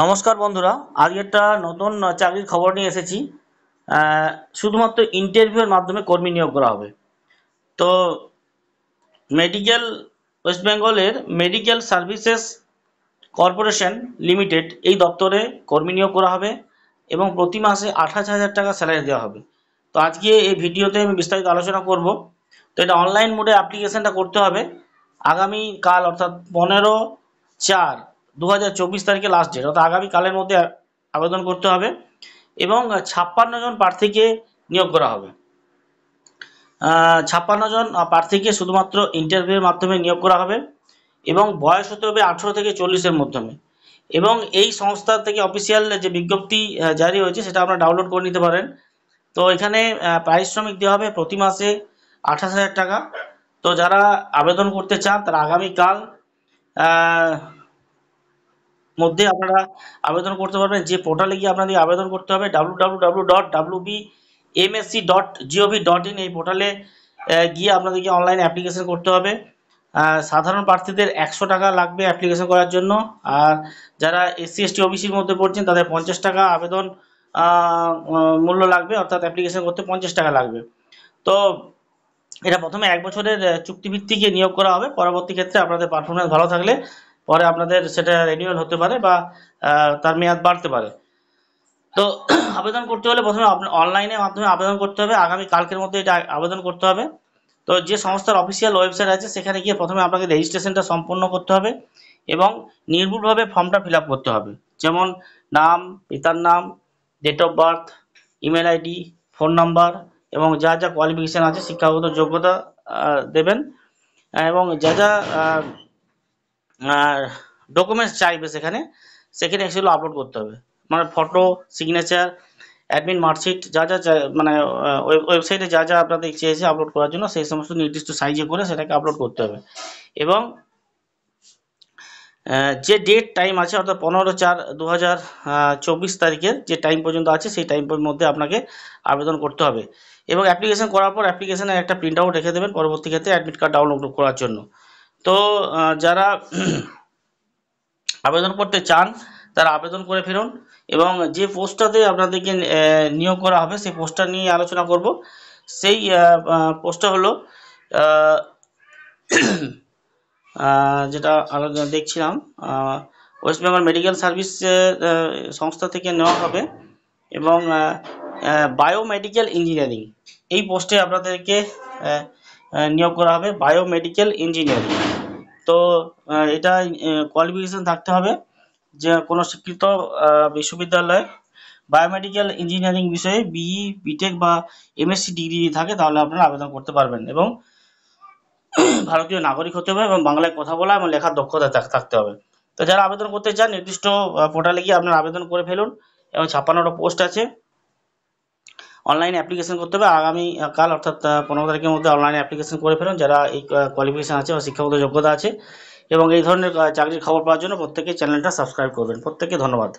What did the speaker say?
নমস্কার বন্ধুরা, আজকে একটা নতুন চাকরির খবর নিয়ে এসেছি। শুধুমাত্র ইন্টারভিউয়ের মাধ্যমে কর্মী নিয়োগ করা হবে। তো মেডিকেল ওয়েস্ট বেঙ্গলের মেডিকেল সার্ভিসেস কর্পোরেশন লিমিটেড এই দপ্তরে কর্মী নিয়োগ করা হবে এবং প্রতি মাসে 28,000 টাকা স্যালারি দেওয়া হবে। তো আজকে এই ভিডিওতে আমি বিস্তারিত আলোচনা করব। তো এটা অনলাইন মোডে অ্যাপ্লিকেশনটা করতে হবে। আগামীকাল অর্থাৎ 15/4/2024 তারিখে লাস্ট ডেট, অর্থাৎ আগামীকালের মধ্যে আবেদন করতে হবে এবং 56 জন প্রার্থীকে নিয়োগ করা হবে। 56 জন প্রার্থীকে শুধুমাত্র ইন্টারভিউয়ের মাধ্যমে নিয়োগ করা হবে এবং বয়স হতে হবে 18 থেকে 40-এর মাধ্যমে। এবং এই সংস্থা থেকে অফিসিয়াল যে বিজ্ঞপ্তি জারি হয়েছে সেটা আপনারা ডাউনলোড করে নিতে পারেন। তো এখানে পারিশ্রমিক দেওয়া হবে প্রতি মাসে 28,000 টাকা। তো যারা আবেদন করতে চান তারা আগামীকাল মধ্যে আপনারা আবেদন করতে পারবেন। যে পোর্টালে গিয়ে আপনাদের আবেদন করতে হবে www.wbmsc.gov.in, এই পোর্টালে গিয়ে আপনাদেরকে অনলাইনে অ্যাপ্লিকেশন করতে হবে। সাধারণ প্রার্থীদের 100 টাকা লাগবে অ্যাপ্লিকেশন করার জন্য, আর যারা SC ST OBCর মধ্যে পড়ছেন তাদের 50 টাকা আবেদন মূল্য লাগবে, অর্থাৎ অ্যাপ্লিকেশন করতে 50 টাকা লাগবে। তো এটা প্রথমে 1 বছরের চুক্তিভিত্তিকে নিয়োগ করা হবে। পরবর্তী ক্ষেত্রে আপনাদের পারফরমেন্স ভালো থাকলে পরে আপনাদের সেটা রিনিউয়াল হতে পারে বা তার মেয়াদ বাড়তে পারে। তো আবেদন করতে হলে প্রথমে অনলাইনের মাধ্যমে আবেদন করতে হবে। আগামী কালকের মধ্যে এটা আবেদন করতে হবে। তো যে সংস্থার অফিসিয়াল ওয়েবসাইট আছে সেখানে গিয়ে প্রথমে আপনাকে রেজিস্ট্রেশনটা সম্পূর্ণ করতে হবে এবং নির্ভুলভাবে ফর্মটা ফিল আপ করতে হবে। যেমন নাম, পিতার নাম, date of birth, email ID, phone number এবং যা যা কোয়ালিফিকেশান আছে, শিক্ষাগত যোগ্যতা দেবেন এবং যা যা ডকুমেন্টস চাইবে সেখানে সেগুলো আপলোড করতে হবে। মানে ফটো, সিগনেচার, অ্যাডমিন মার্কশিট, যা যা মানে ওয়েবসাইটে যা যা আপনাদের চেয়েছে আপলোড করার জন্য সেই সমস্ত নির্দিষ্ট সাইজে করে সেটাকে আপলোড করতে হবে। এবং যে ডেট টাইম আছে অর্থাৎ 15/4/2024 তারিখের যে টাইম পর্যন্ত আছে সেই টাইমের মধ্যে আপনাকে আবেদন করতে হবে এবং অ্যাপ্লিকেশন করার পর অ্যাপ্লিকেশনের একটা প্রিন্ট আউট রেখে দেবেন পরবর্তী ক্ষেত্রে অ্যাডমিট কার্ড ডাউনলোড করার জন্য। তো যারা আবেদন করতে চান তারা আবেদন করে ফেলুন এবং যে পোস্টটাতে আপনাদেরকে নিয়োগ করা হবে সেই পোস্টটা নিয়ে আলোচনা করব। সেই পোস্টটা হলো যেটা দেখছিলাম ওয়েস্ট বেঙ্গল মেডিকেল সার্ভিস সংস্থা থেকে নেওয়া হবে এবং বায়োমেডিক্যাল ইঞ্জিনিয়ারিং এই পোস্টে আপনাদেরকে নিয়োগ করা হবে, বায়োমেডিক্যাল ইঞ্জিনিয়ারিং। তো এটা কোয়ালিফিকেশান থাকতে হবে যে কোনো স্বীকৃত বিশ্ববিদ্যালয়ে বায়োমেডিক্যাল ইঞ্জিনিয়ারিং বিষয়ে BE, BTech বা MSc ডিগ্রি থাকে তাহলে আপনারা আবেদন করতে পারবেন এবং ভারতীয় নাগরিক হতে হবে এবং বাংলায় কথা বলা এবং লেখার দক্ষতা থাকতে হবে। তো যারা আবেদন করতে চান নির্দিষ্ট পোর্টালে গিয়ে আপনারা আবেদন করে ফেলুন এবং 56টা পোস্ট আছে, অনলাইনে অ্যাপ্লিকেশন করতে হবে। আগামীকাল অর্থাৎ 15 তারিখের মধ্যে অনলাইনে অ্যাপ্লিকেশন করে ফেলুন যারা এই কোয়ালিফিকেশান আছে বা শিক্ষাগত যোগ্যতা আছে। এবং এই ধরনের চাকরির খবর পাওয়ার জন্য প্রত্যেকে চ্যানেলটা সাবস্ক্রাইব করবেন। প্রত্যেককে ধন্যবাদ।